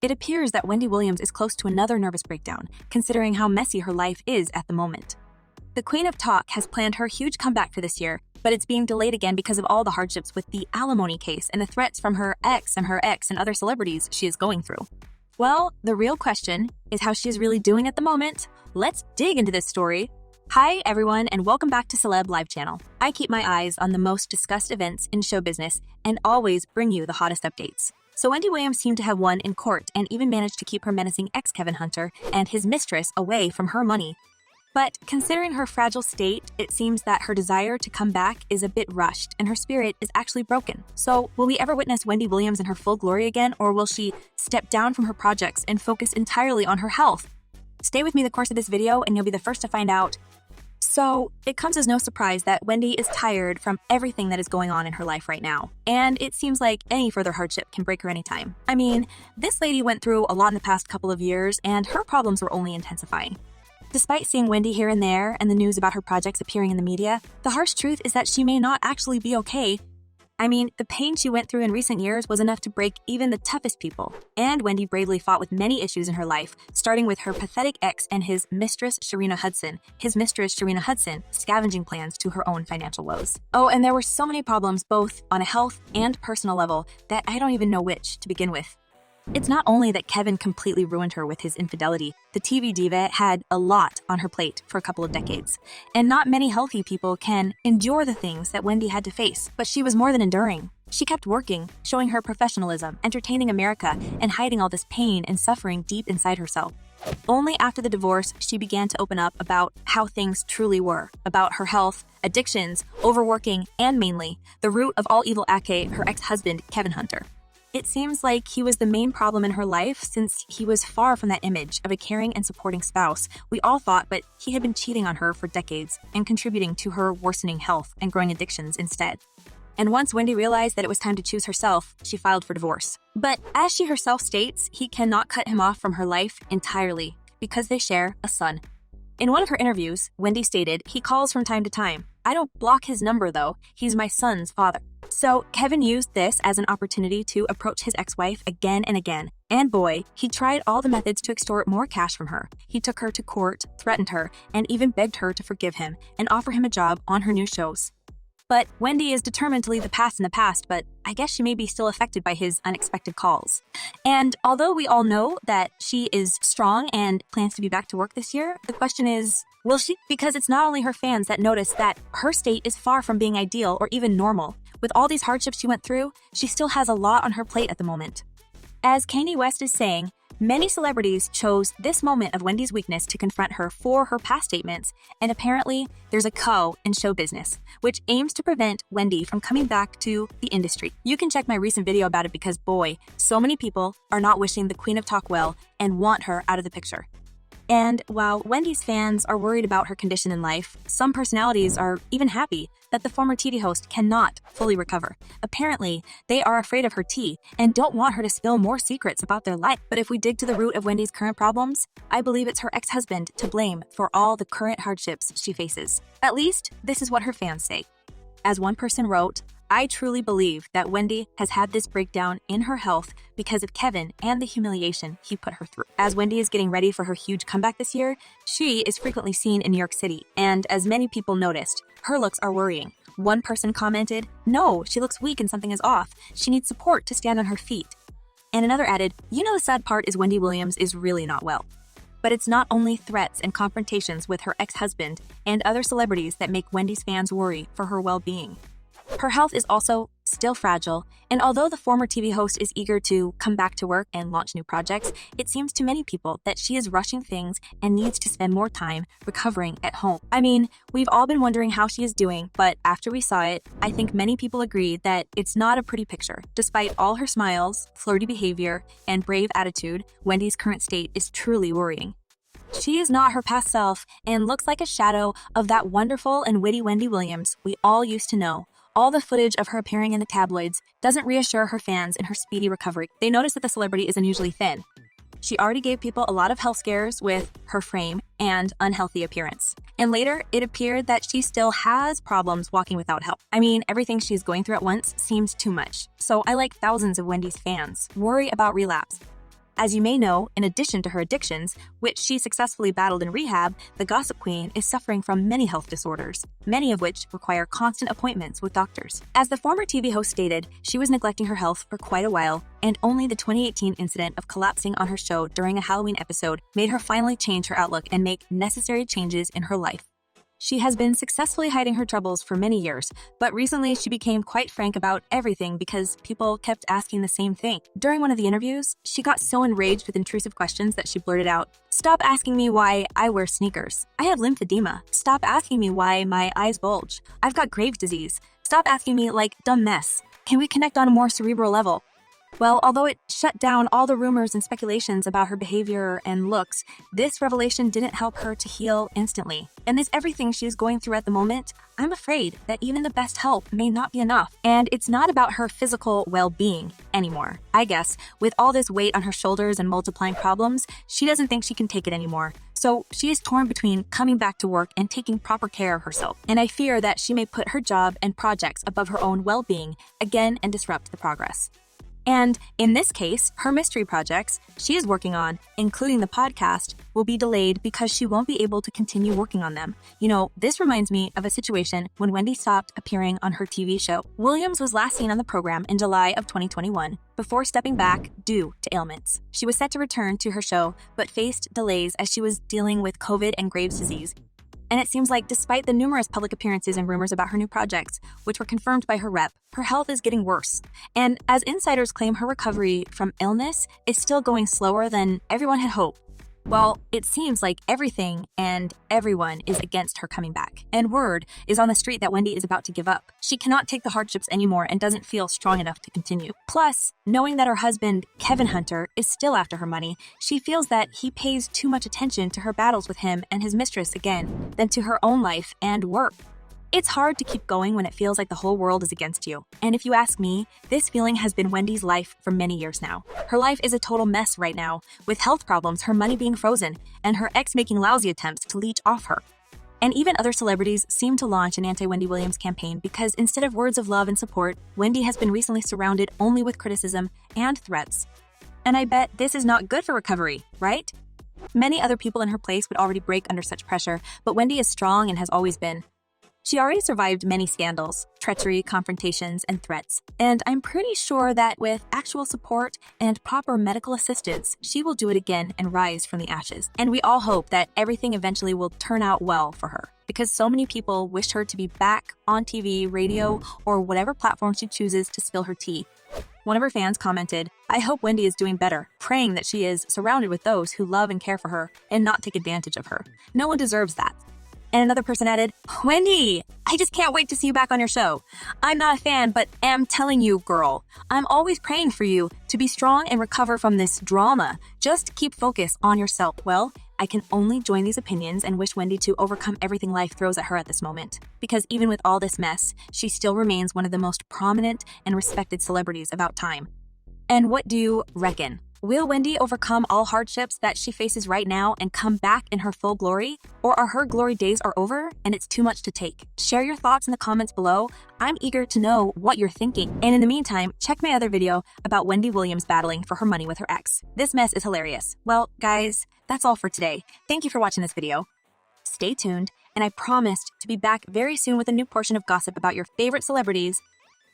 It appears that Wendy Williams is close to another nervous breakdown, considering how messy her life is at the moment. The Queen of Talk has planned her huge comeback for this year, but it's being delayed again because of all the hardships with the alimony case and the threats from her ex and other celebrities she is going through. Well, the real question is how she is really doing at the moment. Let's dig into this story. Hi everyone, and welcome back to Celeb Live Channel. I keep my eyes on the most discussed events in show business and always bring you the hottest updates. So Wendy Williams seemed to have won in court and even managed to keep her menacing ex Kevin Hunter and his mistress away from her money. But considering her fragile state, it seems that her desire to come back is a bit rushed and her spirit is actually broken. So will we ever witness Wendy Williams in her full glory again, or will she step down from her projects and focus entirely on her health? Stay with me the course of this video and you'll be the first to find out. So it comes as no surprise that Wendy is tired from everything that is going on in her life right now. And it seems like any further hardship can break her anytime. I mean, this lady went through a lot in the past couple of years and her problems were only intensifying. Despite seeing Wendy here and there and the news about her projects appearing in the media, the harsh truth is that she may not actually be okay. I mean, the pain she went through in recent years was enough to break even the toughest people. And Wendy bravely fought with many issues in her life, starting with her pathetic ex and his mistress, Sharina Hudson, scavenging plans to her own financial woes. Oh, and there were so many problems both on a health and personal level that I don't even know which to begin with. It's not only that Kevin completely ruined her with his infidelity, the TV diva had a lot on her plate for a couple of decades. And not many healthy people can endure the things that Wendy had to face, but she was more than enduring. She kept working, showing her professionalism, entertaining America, and hiding all this pain and suffering deep inside herself. Only after the divorce, she began to open up about how things truly were, about her health, addictions, overworking, and mainly, the root of all evil aka, her ex-husband, Kevin Hunter. It seems like he was the main problem in her life since he was far from that image of a caring and supporting spouse we all thought, but he had been cheating on her for decades and contributing to her worsening health and growing addictions instead. And once Wendy realized that it was time to choose herself, she filed for divorce. But as she herself states, he cannot cut him off from her life entirely because they share a son. In one of her interviews, Wendy stated, "He calls from time to time. I don't block his number though, he's my son's father." So Kevin used this as an opportunity to approach his ex-wife again and again. And boy, he tried all the methods to extort more cash from her. He took her to court, threatened her, and even begged her to forgive him and offer him a job on her new shows. But Wendy is determined to leave the past in the past, but I guess she may be still affected by his unexpected calls. And although we all know that she is strong and plans to be back to work this year, the question is, will she? Because it's not only her fans that notice that her state is far from being ideal or even normal. With all these hardships she went through, she still has a lot on her plate at the moment. As Kanye West is saying, many celebrities chose this moment of Wendy's weakness to confront her for her past statements, and apparently there's a co in show business, which aims to prevent Wendy from coming back to the industry. You can check my recent video about it because boy, so many people are not wishing the Queen of Talk well and want her out of the picture. And while Wendy's fans are worried about her condition in life, some personalities are even happy that the former TV host cannot fully recover. Apparently, they are afraid of her tea and don't want her to spill more secrets about their life. But if we dig to the root of Wendy's current problems, I believe it's her ex-husband to blame for all the current hardships she faces. At least, this is what her fans say. As one person wrote, "I truly believe that Wendy has had this breakdown in her health because of Kevin and the humiliation he put her through." As Wendy is getting ready for her huge comeback this year, she is frequently seen in New York City, and as many people noticed, her looks are worrying. One person commented, "No, she looks weak and something is off. She needs support to stand on her feet." And another added, "You know the sad part is Wendy Williams is really not well." But it's not only threats and confrontations with her ex-husband and other celebrities that make Wendy's fans worry for her well-being. Her health is also still fragile, and although the former TV host is eager to come back to work and launch new projects, it seems to many people that she is rushing things and needs to spend more time recovering at home. I mean, we've all been wondering how she is doing, but after we saw it, I think many people agreed that it's not a pretty picture. Despite all her smiles, flirty behavior, and brave attitude, Wendy's current state is truly worrying. She is not her past self and looks like a shadow of that wonderful and witty Wendy Williams we all used to know. All the footage of her appearing in the tabloids doesn't reassure her fans in her speedy recovery. They notice that the celebrity is unusually thin. She already gave people a lot of health scares with her frame and unhealthy appearance. And later, it appeared that she still has problems walking without help. I mean, everything she's going through at once seems too much. So I, like thousands of Wendy's fans, worry about relapse. As you may know, in addition to her addictions, which she successfully battled in rehab, the Gossip Queen is suffering from many health disorders, many of which require constant appointments with doctors. As the former TV host stated, she was neglecting her health for quite a while, and only the 2018 incident of collapsing on her show during a Halloween episode made her finally change her outlook and make necessary changes in her life. She has been successfully hiding her troubles for many years, but recently she became quite frank about everything because people kept asking the same thing. During one of the interviews, she got so enraged with intrusive questions that she blurted out, "Stop asking me why I wear sneakers. I have lymphedema. Stop asking me why my eyes bulge. I've got Graves' disease. Stop asking me like dumb mess. Can we connect on a more cerebral level?" Well, although it shut down all the rumors and speculations about her behavior and looks, this revelation didn't help her to heal instantly. And this everything she is going through at the moment, I'm afraid that even the best help may not be enough. And it's not about her physical well-being anymore. I guess, with all this weight on her shoulders and multiplying problems, she doesn't think she can take it anymore. So she is torn between coming back to work and taking proper care of herself. And I fear that she may put her job and projects above her own well-being again and disrupt the progress. And in this case, her mystery projects she is working on, including the podcast, will be delayed because she won't be able to continue working on them. You know, this reminds me of a situation when Wendy stopped appearing on her TV show. Williams was last seen on the program in July of 2021 before stepping back due to ailments. She was set to return to her show, but faced delays as she was dealing with COVID and Graves' disease. And it seems like despite the numerous public appearances and rumors about her new projects, which were confirmed by her rep, her health is getting worse. And as insiders claim, her recovery from illness is still going slower than everyone had hoped. Well, it seems like everything and everyone is against her coming back. And word is on the street that Wendy is about to give up. She cannot take the hardships anymore and doesn't feel strong enough to continue. Plus, knowing that her husband, Kevin Hunter, is still after her money, she feels that he pays too much attention to her battles with him and his mistress again than to her own life and work. It's hard to keep going when it feels like the whole world is against you. And if you ask me, this feeling has been Wendy's life for many years now. Her life is a total mess right now, with health problems, her money being frozen, and her ex making lousy attempts to leech off her. And even other celebrities seem to launch an anti-Wendy Williams campaign because instead of words of love and support, Wendy has been recently surrounded only with criticism and threats. And I bet this is not good for recovery, right? Many other people in her place would already break under such pressure, but Wendy is strong and has always been. She already survived many scandals, treachery, confrontations, and threats. And I'm pretty sure that with actual support and proper medical assistance, she will do it again and rise from the ashes. And we all hope that everything eventually will turn out well for her, because so many people wish her to be back on TV, radio, or whatever platform she chooses to spill her tea. One of her fans commented, "I hope Wendy is doing better, praying that she is surrounded with those who love and care for her and not take advantage of her. No one deserves that." And another person added, "Wendy, I just can't wait to see you back on your show. I'm not a fan, but am telling you, girl, I'm always praying for you to be strong and recover from this drama. Just keep focus on yourself." Well, I can only join these opinions and wish Wendy to overcome everything life throws at her at this moment. Because even with all this mess, she still remains one of the most prominent and respected celebrities of our time. And what do you reckon? Will Wendy overcome all hardships that she faces right now and come back in her full glory? Or are her glory days are over and it's too much to take? Share your thoughts in the comments below. I'm eager to know what you're thinking. And in the meantime, check my other video about Wendy Williams battling for her money with her ex. This mess is hilarious. Well, guys, that's all for today. Thank you for watching this video. Stay tuned, and I promised to be back very soon with a new portion of gossip about your favorite celebrities